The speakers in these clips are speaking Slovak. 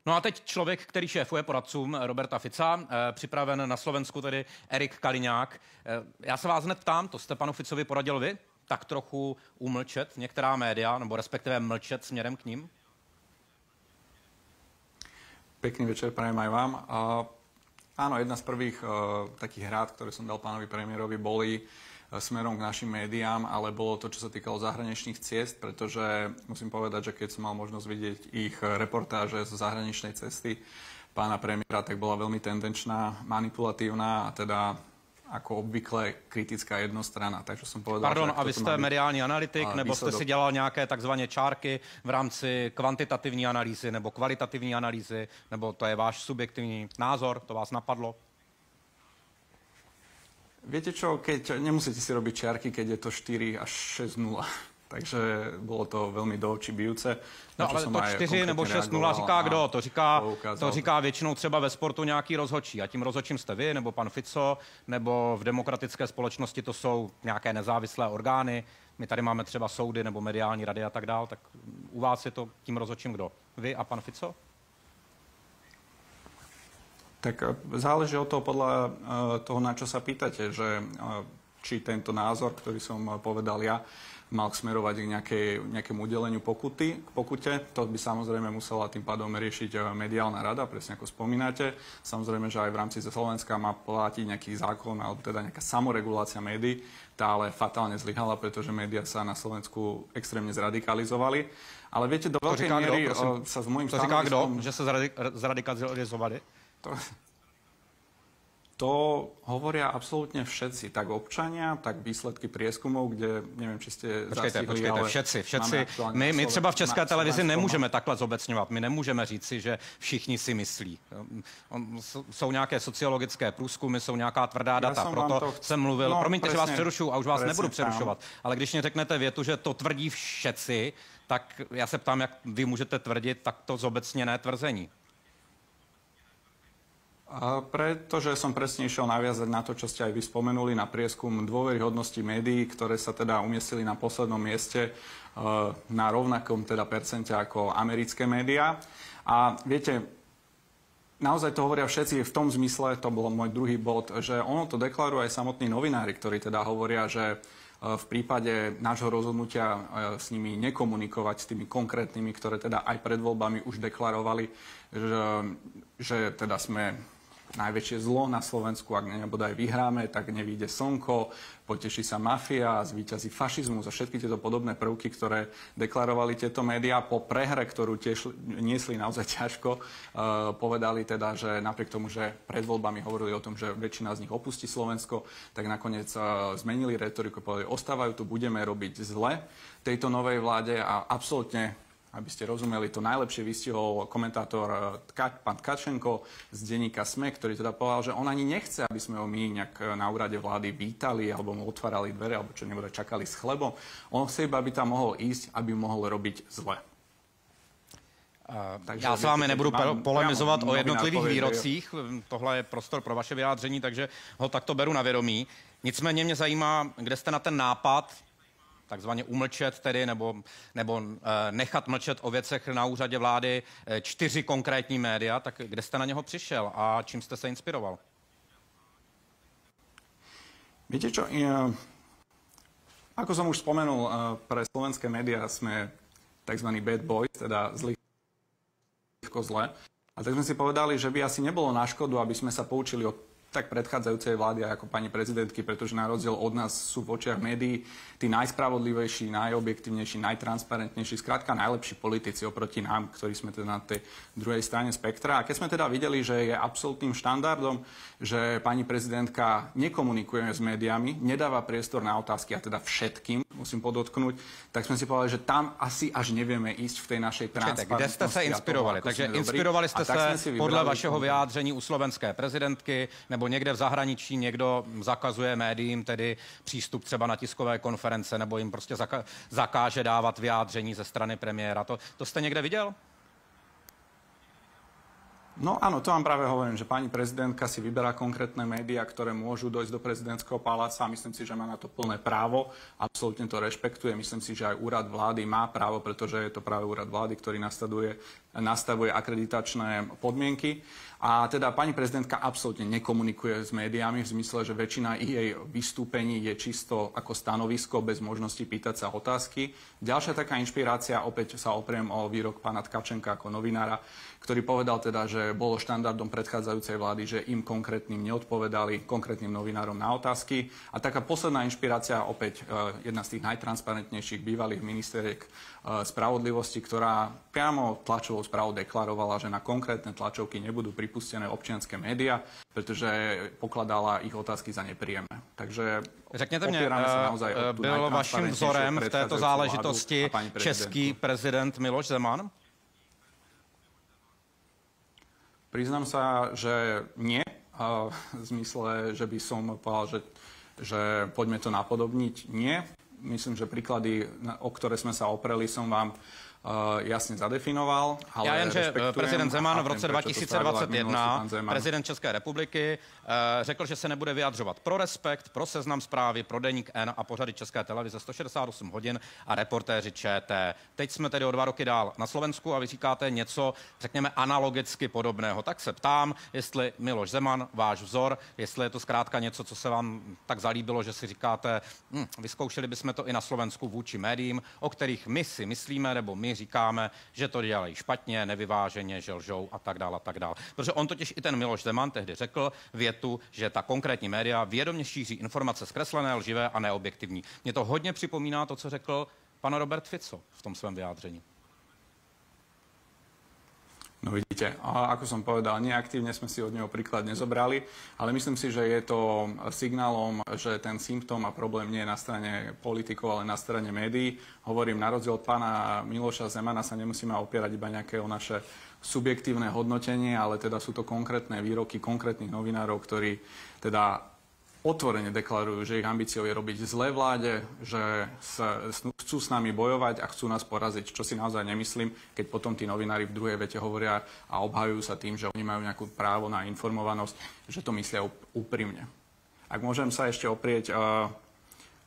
No a teď člověk, který šéfuje poradcům Roberta Fica, připraven na Slovensku tedy Erik Kaliňák. Já se vás hned ptám, to jste panu Ficovi poradil vy? Tak trochu umlčet některá média, nebo respektive mlčet směrem k ním? Pekný večer prajem aj vám. Áno, jedna z prvých takých rád, ktoré som dal pánovi premiérovi, boli smerom k našim médiám, ale bolo to, čo sa týkalo zahraničných ciest, pretože musím povedať, že keď som mal možnosť vidieť ich reportáže zo zahraničnej cesty pána premiéra, tak bola veľmi tendenčná, manipulatívna a teda ako obvykle kritická jednostrana. Takže som povedal, pardon, a vy jste mediální analytik, nebo jste si dělal nějaké takzvané čárky v rámci kvantitativní analýzy nebo kvalitativní analýzy, nebo to je váš subjektivní názor, to vás napadlo? Viete čo, keď nemusíte si robiť čiarky, keď je to 4 až 6-0. Takže bylo to velmi do očí bijúce. No ale to 4 nebo 6-0 říká kdo? To říká většinou třeba ve sportu nějaký rozhodčí. A tím rozhodčím jste vy, nebo pan Fico, nebo v demokratické společnosti to jsou nějaké nezávislé orgány. My tady máme třeba soudy nebo mediální rady a tak dál. Tak u vás je to tím rozhodčím kdo? Vy a pan Fico? Tak záleží od toho podľa toho, na čo sa pýtate, že či tento názor, ktorý som povedal ja, mal smerovať k nejakému udeleniu pokuty, k pokute. To by samozrejme musela tým pádom riešiť mediálna rada, presne ako spomínate. Samozrejme, že aj v rámci Slovenska má platiť nejaký zákon, alebo teda nejaká samoregulácia médií. Tá ale fatálne zlyhala, pretože médiá sa na Slovensku extrémne zradikalizovali. Ale viete, do veľkej miery sa s môjim stanoviskom... To říká kdo, že sa zradikalizovali? To hovoria absolútne všetci, tak občania, tak výsledky prieskumov, kde neviem, či ste zastihli, ale... Všetci. My třeba v České televizi nemůžeme takhle zobecňovat. My nemůžeme říci, že všichni si myslí. Jsou nějaké sociologické průzkumy, jsou nějaká tvrdá data, proto jsem mluvil. No, promiňte, že vás přerušuju a už vás nebudu přerušovat. Ale když mě řeknete větu, že to tvrdí všetci, tak já se ptám, jak vy můžete tvrdit takto zobecněné tvrzení. Pretože som presne išiel naviazať na to, čo ste aj vy spomenuli, na prieskum dôveryhodnosti médií, ktoré sa teda umiestnili na poslednom mieste na rovnakom teda percente ako americké médiá. A viete, naozaj to hovoria všetci v tom zmysle, to bol môj druhý bod, že ono to deklarujú aj samotní novinári, ktorí teda hovoria, že v prípade nášho rozhodnutia s nimi nekomunikovať, s tými konkrétnymi, ktoré teda aj pred voľbami už deklarovali, že teda sme najväčšie zlo na Slovensku, ak nebodaj vyhráme, tak nevíde slnko, poteší sa mafia, zvíťazí fašizmus a všetky tieto podobné prvky, ktoré deklarovali tieto médiá po prehre, ktorú tiež niesli naozaj ťažko, povedali teda, že napriek tomu, že pred voľbami hovorili o tom, že väčšina z nich opustí Slovensko, tak nakoniec zmenili retoriku, povedali, ostávajú tu, budeme robiť zle tejto novej vláde a absolútne, aby ste rozumeli, to najlepšie vystihol komentátor pán Tkačenko z denníka SME, ktorý teda povedal, že on ani nechce, aby sme ho my nejak na úrade vlády vítali, alebo mu otvárali dvere, alebo čo nebude čakali s chlebom. On chce iba, aby tam mohol ísť, aby mohol robiť zle. Já s vámi nebudu polemizovat o jednotlivých výrocích, tohle je prostor pro vaše vyjádření, takže ho takto beru na vědomí. Nicméně mě zajímá, kde jste na ten nápad takzvaně umlčet tedy, nebo nechat mlčet o věcech na úřadě vlády 4 konkrétní média, tak kde jste na něho přišel a čím jste se inspiroval? Viete čo, ako som už spomenul, pre slovenské médiá sme tzv. Bad boys, teda zle. A tak sme si povedali, že by asi nebolo na škodu, aby sme sa poučili od tak predchádzajúcej vlády ako pani prezidentky, pretože na rozdiel od nás sú v očiach médií tí najspravodlivejší, najobjektívnejší, najtransparentnejší, skrátka najlepší politici oproti nám, ktorí sme teda na tej druhej strane spektra. A keď sme teda videli, že je absolútnym štandardom, že pani prezidentka nekomunikuje s médiami, nedáva priestor na otázky, a teda všetkým, musím podotknúť, tak sme si povedali, že tam asi až nevieme ísť v tej našej transparentnosti. Kde jste se inspirovali? Takže inspirovali jste se podle vašeho vyjádření u slovenské prezidentky, nebo někde v zahraničí někdo zakazuje médiím tedy přístup třeba na tiskové konference, nebo jim prostě zakáže dávat vyjádření ze strany premiéra. To jste někde viděl? No áno, to vám práve hovorím, že pani prezidentka si vyberá konkrétne médiá, ktoré môžu dojsť do prezidentského paláca a myslím si, že má na to plné právo. Absolútne to rešpektuje. Myslím si, že aj úrad vlády má právo, pretože je to práve úrad vlády, ktorý nasleduje nastavuje akreditačné podmienky. A teda pani prezidentka absolútne nekomunikuje s médiami v zmysle, že väčšina jej vystúpení je čisto ako stanovisko bez možnosti pýtať sa otázky. Ďalšia taká inšpirácia, opäť sa opriem o výrok pána Tkačenka ako novinára, ktorý povedal teda, že bolo štandardom predchádzajúcej vlády, že im konkrétnym neodpovedali, konkrétnym novinárom na otázky. A taká posledná inšpirácia, opäť jedna z tých najtransparentnejších bývalých ministeriek spravodlivosti, ktorá priamo tlačovou správou deklarovala, že na konkrétne tlačovky nebudú pripustené občianske médiá, pretože pokladala ich otázky za nepríjemné. Takže řekněte mě, byl vaším vzorem v této záležitosti český prezident Miloš Zeman? Priznám sa, že nie. V zmysle, že by som povedal, že poďme to napodobniť. Nie. Myslím, že príklady, o ktoré sme sa opreli, som vám jasně zadefinoval. Ale já jen, že prezident Zeman v roce 2021, prezident České republiky, řekl, že se nebude vyjadřovat pro Respekt, pro Seznam Zprávy, pro Deník N a pořady České televize 168 hodin a Reportéři ČT. Teď jsme tedy o 2 roky dál na Slovensku a vy říkáte něco, řekněme, analogicky podobného. Tak se ptám, jestli Miloš Zeman, váš vzor, jestli je to zkrátka něco, co se vám tak zalíbilo, že si říkáte, vyzkoušeli bychom to i na Slovensku vůči médiím, o kterých my si myslíme, nebo my říkáme, že to dělají špatně, nevyváženě, že lžou a tak dále a tak dále. Protože on totiž i ten Miloš Zeman tehdy řekl větu, že ta konkrétní média vědomě šíří informace zkreslené, lživé a neobjektivní. Mně to hodně připomíná to, co řekl pan Robert Fico v tom svém vyjádření. No vidíte, ako som povedal, neaktívne sme si od neho príklad nezobrali, ale myslím si, že je to signálom, že ten symptóm a problém nie je na strane politikov, ale na strane médií. Hovorím, na rozdiel od pána Miloša Zemana sa nemusíme opierať iba nejaké o naše subjektívne hodnotenie, ale teda sú to konkrétne výroky konkrétnych novinárov, ktorí teda otvorene deklarujú, že ich ambíciou je robiť zlé vláde, že chcú s nami bojovať a chcú nás poraziť, čo si naozaj nemyslím, keď potom tí novinári v druhej vete hovoria a obhajujú sa tým, že oni majú nejakú právo na informovanosť, že to myslia úprimne. Ak môžem sa ešte oprieť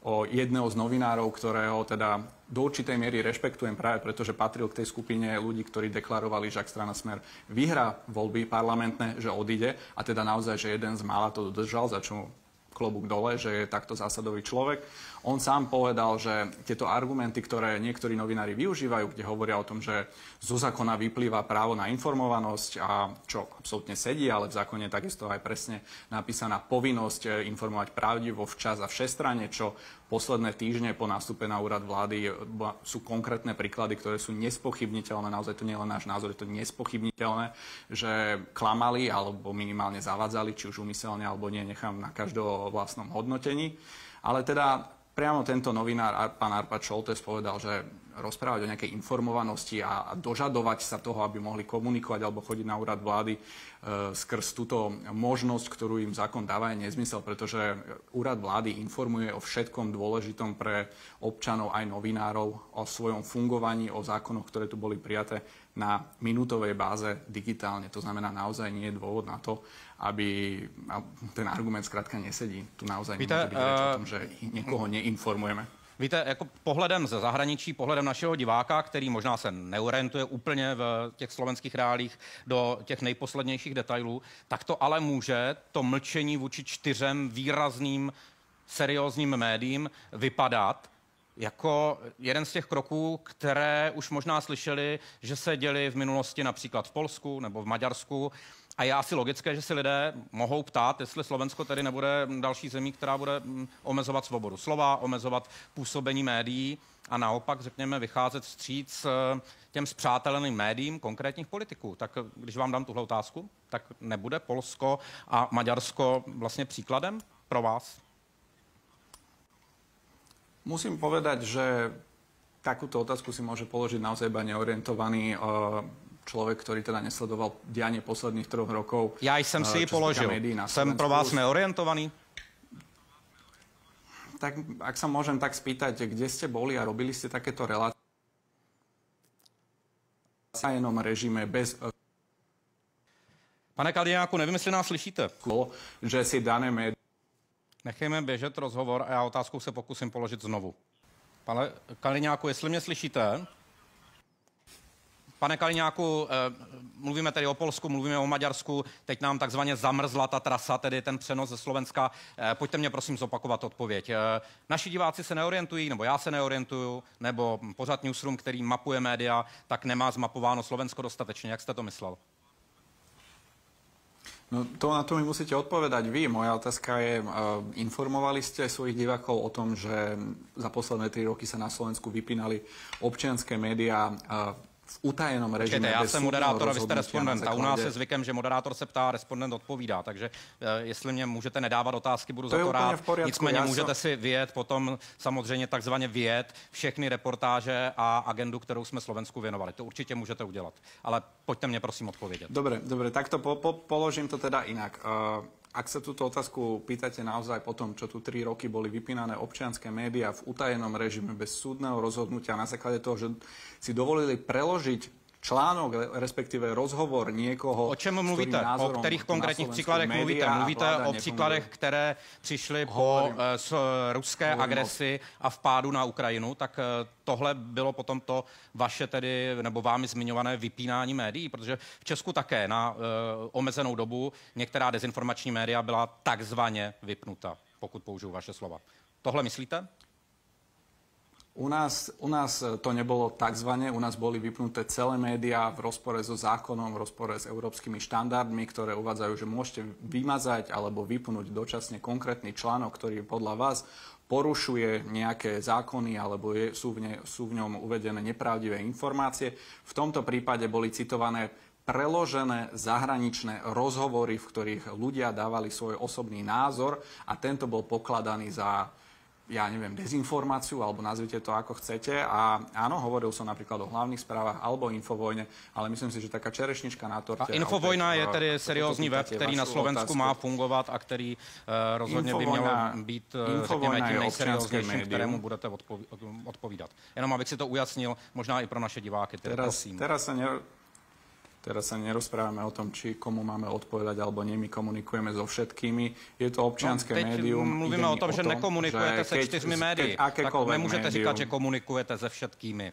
o jedného z novinárov, ktorého teda do určitej miery rešpektujem práve preto, že patril k tej skupine ľudí, ktorí deklarovali, že ak strana Smer vyhrá voľby parlamentné, že odíde a teda naozaj, že jeden z mála to dodržal, za čo klobúk dole, že je takto zásadový človek. On sám povedal, že tieto argumenty, ktoré niektorí novinári využívajú, kde hovoria o tom, že zo zákona vyplýva právo na informovanosť a čo absolútne sedí, ale v zákone takisto aj presne napísaná povinnosť informovať pravdivo, včas a všestranne, čo posledné týždne po nástupe na úrad vlády sú konkrétne príklady, ktoré sú nespochybniteľné, naozaj to nie je len náš názor, je to nespochybniteľné, že klamali alebo minimálne zavádzali, či už úmyselne alebo nie, nechám na každého vlastnom hodnotení. Ale teda priamo tento novinár, pán Arpad Šoltes, povedal, že rozprávať o nejakej informovanosti a dožadovať sa toho, aby mohli komunikovať alebo chodiť na úrad vlády skrz túto možnosť, ktorú im zákon dáva, je nezmysel, pretože úrad vlády informuje o všetkom dôležitom pre občanov aj novinárov, o svojom fungovaní, o zákonoch, ktoré tu boli prijaté na minútovej báze digitálne. To znamená, naozaj nie je dôvod na to, aby ten argument zkrátka nesedí. Tu naozaj nemôže byť reč o tom, že niekoho neinformujeme. Víte, jako pohledem ze zahraničí, pohledem našeho diváka, který možná se neorientuje úplně v těch slovenských reálích do těch nejposlednějších detailů, tak to ale může to mlčení vůči 4 výrazným, seriózním médiím vypadat jako jeden z těch kroků, které už možná slyšeli, že se děli v minulosti například v Polsku nebo v Maďarsku. A je asi logické, že si lidé mohou ptát, jestli Slovensko tedy nebude další zemí, která bude omezovat svobodu slova, omezovat působení médií a naopak, řekněme, vycházet vstříc těm spřáteleným médiím konkrétních politiků. Tak když vám dám tuhle otázku, tak nebude Polsko a Maďarsko vlastně příkladem pro vás? Musím povedať, že takúto otázku si môže položiť naozaj iba neorientovaný člověk, který teda nesledoval dianie posledních 3 rokov. Já jsem si ji položil. Jsem pro vás neorientovaný? Tak, ak sa môžem tak spýtať, kde ste boli a robili ste takéto relácie v jenom režime bez... Pane Kaliňáku, nevím, jestli nás slyšíte. Že si dané médium... Nechejme běžet rozhovor a já otázku se pokusím položit znovu. Pane Kaliňáku, jestli mě slyšíte? Pane Kaliňáku, mluvíme tedy o Polsku, mluvíme o Maďarsku, teď nám takzvaně zamrzla ta trasa, tedy ten přenos ze Slovenska. Pojďte mě prosím zopakovat odpověď. Naši diváci se neorientují, nebo já se neorientuju, nebo pořad Newsroom, který mapuje média, tak nemá zmapováno Slovensko dostatečně. Jak jste to myslel? No to na to mi musíte odpovedať vy. Moja otázka je, informovali ste svojich divákov o tom, že za posledné 3 roky sa na Slovensku vypínali občianske médiá v utajenom režime? Já jsem moderátor a vy jste respondent. A u nás je zvykem, že moderátor se ptá, respondent odpovídá. Takže jestli mě můžete nedávat otázky, budu za to rád. Nicméně můžete si vyjet potom samozřejmě takzvaně vyjet všechny reportáže a agendu, kterou jsme Slovensku věnovali. To určitě můžete udělat. Ale pojďte mě prosím odpovědět. Dobre, tak to položím to teda inak. Ak sa túto otázku pýtate naozaj po tom, čo tu 3 roky boli vypínané občianske médiá v utajenom režime bez súdneho rozhodnutia na základe toho, že si dovolili preložiť článok, respektíve rozhovor niekoho, o čem mluvíte? O kterých konkrétních příkladech mluvíte? Mluvíte o příkladech, které přišly po ruské agresi a vpádu na Ukrajinu, tak tohle bylo potom to vaše tedy, nebo vámi zmiňované vypínání médií, protože v Česku také na omezenou dobu některá dezinformační média byla takzvaně vypnuta, pokud použiju vaše slova. Tohle myslíte? U nás to nebolo takzvané, u nás boli vypnuté celé médiá v rozpore so zákonom, v rozpore s európskymi štandardmi, ktoré uvádzajú, že môžete vymazať alebo vypnúť dočasne konkrétny článok, ktorý podľa vás porušuje nejaké zákony alebo sú v ňom uvedené nepravdivé informácie. V tomto prípade boli citované preložené zahraničné rozhovory, v ktorých ľudia dávali svoj osobný názor a tento bol pokladaný za, ja neviem, dezinformáciu, alebo nazvite to ako chcete. A áno, hovoril som napríklad o hlavných správach alebo Infovojne, ale myslím si, že taká čerešnička na torte. A Infovojna je tedy seriózní web, který na Slovensku má fungovat a který rozhodně by měl být, řekněme, tím nejserióznějším, kterému budete odpovídat. Jenom abych si to ujasnil, možná i pro naše diváky. Teraz sa nerozprávame o tom, či komu máme odpovedať, alebo nie. My komunikujeme so všetkými. Je to občianske médium. Mluvíme o tom, že nekomunikujete se 4 médii. Tak nemůžete říkat, že komunikujete se všetkými.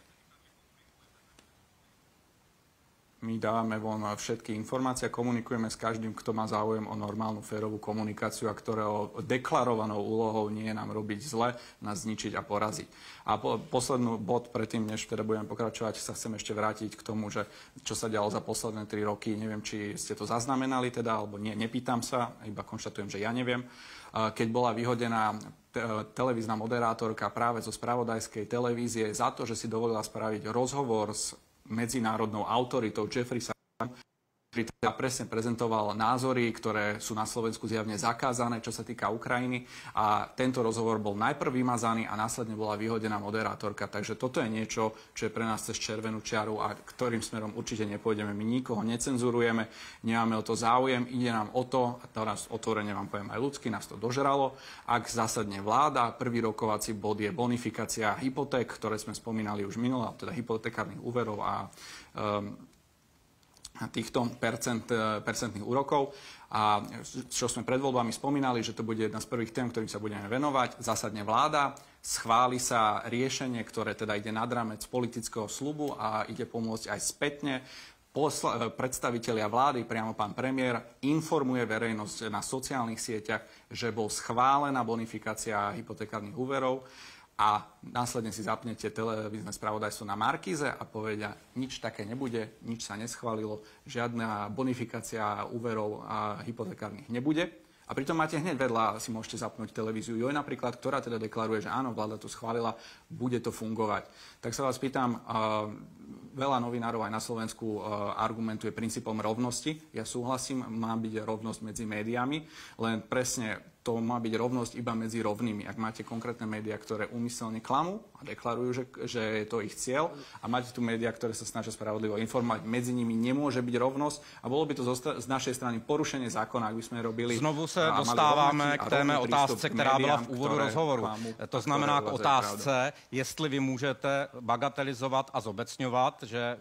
My dávame von všetky informácie, komunikujeme s každým, kto má záujem o normálnu férovú komunikáciu a ktorého deklarovanou úlohou nie je nám robiť zle, nás zničiť a poraziť. A posledný bod, predtým, než teda budeme pokračovať, sa chcem ešte vrátiť k tomu, že čo sa dialo za posledné 3 roky. Neviem, či ste to zaznamenali teda, alebo nie, nepýtam sa, iba konštatujem, že ja neviem. Keď bola vyhodená televízna moderátorka práve zo spravodajskej televízie za to, že si dovolila spraviť rozhovor s medzinárodnou autoritou Jeffrey Sachs, ktorý teda presne prezentoval názory, ktoré sú na Slovensku zjavne zakázané, čo sa týka Ukrajiny. A tento rozhovor bol najprv vymazaný a následne bola vyhodená moderátorka. Takže toto je niečo, čo je pre nás cez červenú čiaru a ktorým smerom určite nepôjdeme. My nikoho necenzurujeme, nemáme o to záujem, ide nám o to, a teraz otvorene vám poviem aj ľudsky, nás to dožralo. Ak zasadne vláda, prvý rokovací bod je bonifikácia hypoték, ktoré sme spomínali už minule, teda hypotekárnych úverov a týchto percentných úrokov. A čo sme pred voľbami spomínali, že to bude jedna z prvých tém, ktorým sa budeme venovať. Zasadne vláda, schváli sa riešenie, ktoré teda ide nad rámec politického sľubu a ide pomôcť aj spätne. Predstavitelia vlády, priamo pán premiér, informuje verejnosť na sociálnych sieťach, že bol schválená bonifikácia hypotekárnych úverov a následne si zapnete televízne spravodajstvo na Markíze a povedia, nič také nebude, nič sa neschválilo, žiadna bonifikácia úverov a hypotekárnych nebude. A pritom máte hneď vedľa, si môžete zapnúť televíziu Joj napríklad, ktorá teda deklaruje, že áno, vláda to schválila, bude to fungovať. Tak sa vás pýtam, veľa novinárov aj na Slovensku argumentuje princípom rovnosti. Ja súhlasím, má byť rovnosť medzi médiami, len presne to má byť rovnosť iba medzi rovnými. Ak máte konkrétne médiá, ktoré úmyselne klamú a deklarujú, že je to ich cieľ, a máte tu médiá, ktoré sa snažia spravodlivo informovať, medzi nimi nemôže byť rovnosť a bolo by to z našej strany porušenie zákona, ak by sme robili... Znovu se dostáváme k téme otázce, která byla v úvodu rozhovoru. To znamená k otázce, jestli vy můžete bagatelizovat a zobecňovat, že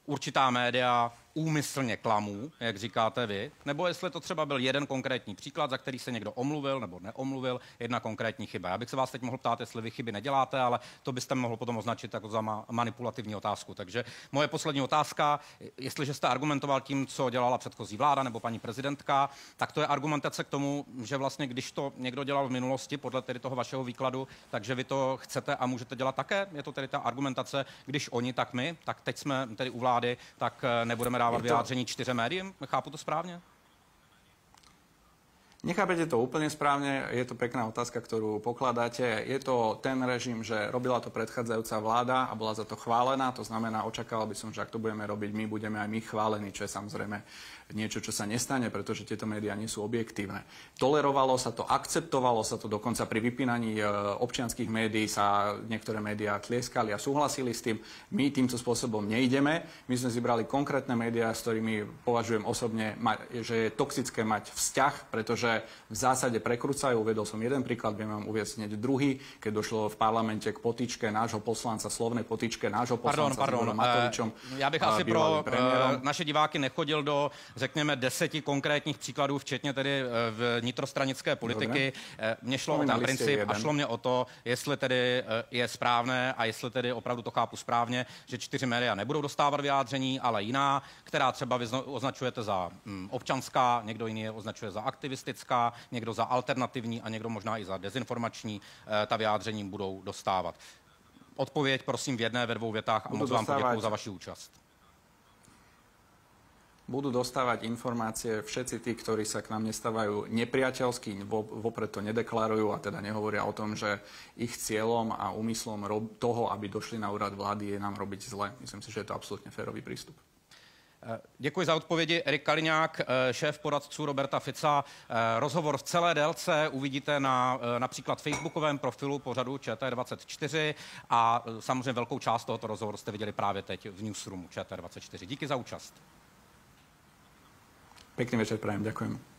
určitá média úmyslně klamů, jak říkáte vy, nebo jestli to třeba byl jeden konkrétní příklad, za který se někdo omluvil nebo neomluvil, jedna konkrétní chyba. Já bych se vás teď mohl ptát, jestli vy chyby neděláte, ale to byste mohl potom označit jako za manipulativní otázku. Takže moje poslední otázka, jestliže jste argumentoval tím, co dělala předchozí vláda nebo paní prezidentka, tak to je argumentace k tomu, že vlastně když to někdo dělal v minulosti, podle tedy toho vašeho výkladu, takže vy to chcete a můžete dělat také? Je to tedy ta argumentace, když oni, tak my, tak teď jsme tedy u vlády, tak nebudeme dávat vyjádření 4 médiím? Chápu to správně? Nechápete to úplne správne, je to pekná otázka, ktorú pokladáte. Je to ten režim, že robila to predchádzajúca vláda a bola za to chválená, to znamená, očakával by som, že ak to budeme robiť my, budeme aj my chválení, čo je samozrejme niečo, čo sa nestane, pretože tieto médiá nie sú objektívne. Tolerovalo sa to, akceptovalo sa to, dokonca pri vypínaní občianskych médií sa niektoré médiá tlieskali a súhlasili s tým. My týmto spôsobom nejdeme. My sme vybrali konkrétne médiá, s ktorými považujem osobne, že je toxické mať vzťah, pretože v zásade prekrúcajú. Uvedol som jeden príklad, viem vám uviesť hneď druhý, keď došlo v parlamente k potyčke nášho poslanca, slovnej potyčke nášho poslanca s Igorom Matovičom. Já bych asi pro naše diváky nechodil do, řekněme, 10 konkrétních příkladů, včetně tedy vnitrostranické politiky. Mně šlo o ten princip a šlo mě o to, jestli tedy je správné a jestli tedy opravdu to chápu správně, že 4 média nebudou dostávat vyjádření, ale jiná, která třeba vy označujete za občanská, někdo jiný je označuje za aktivistická, někdo za alternativní a někdo možná i za dezinformační, ta vyjádření budou dostávat. Odpověď prosím v jedné, ve 2 větách a moc vám poděkuju za vaši účast. Budú dostávať informácie všetci tí, ktorí sa k nám nestávajú nepriateľsky, vopred to nedeklarujú a teda nehovoria o tom, že ich cieľom a úmyslom toho, aby došli na úrad vlády, je nám robiť zle. Myslím si, že je to absolútne férový prístup. Děkuji za odpovědi. Erik Kaliňák, šéf poradců Roberta Fica. Rozhovor v celé délce uvidíte na například facebookovém profilu pořadu ČT24 a samozřejmě velkou část tohoto rozhovoru jste viděli právě teď v newsroomu ČT24. Díky za účast. Pekný večer prajem, ďakujem.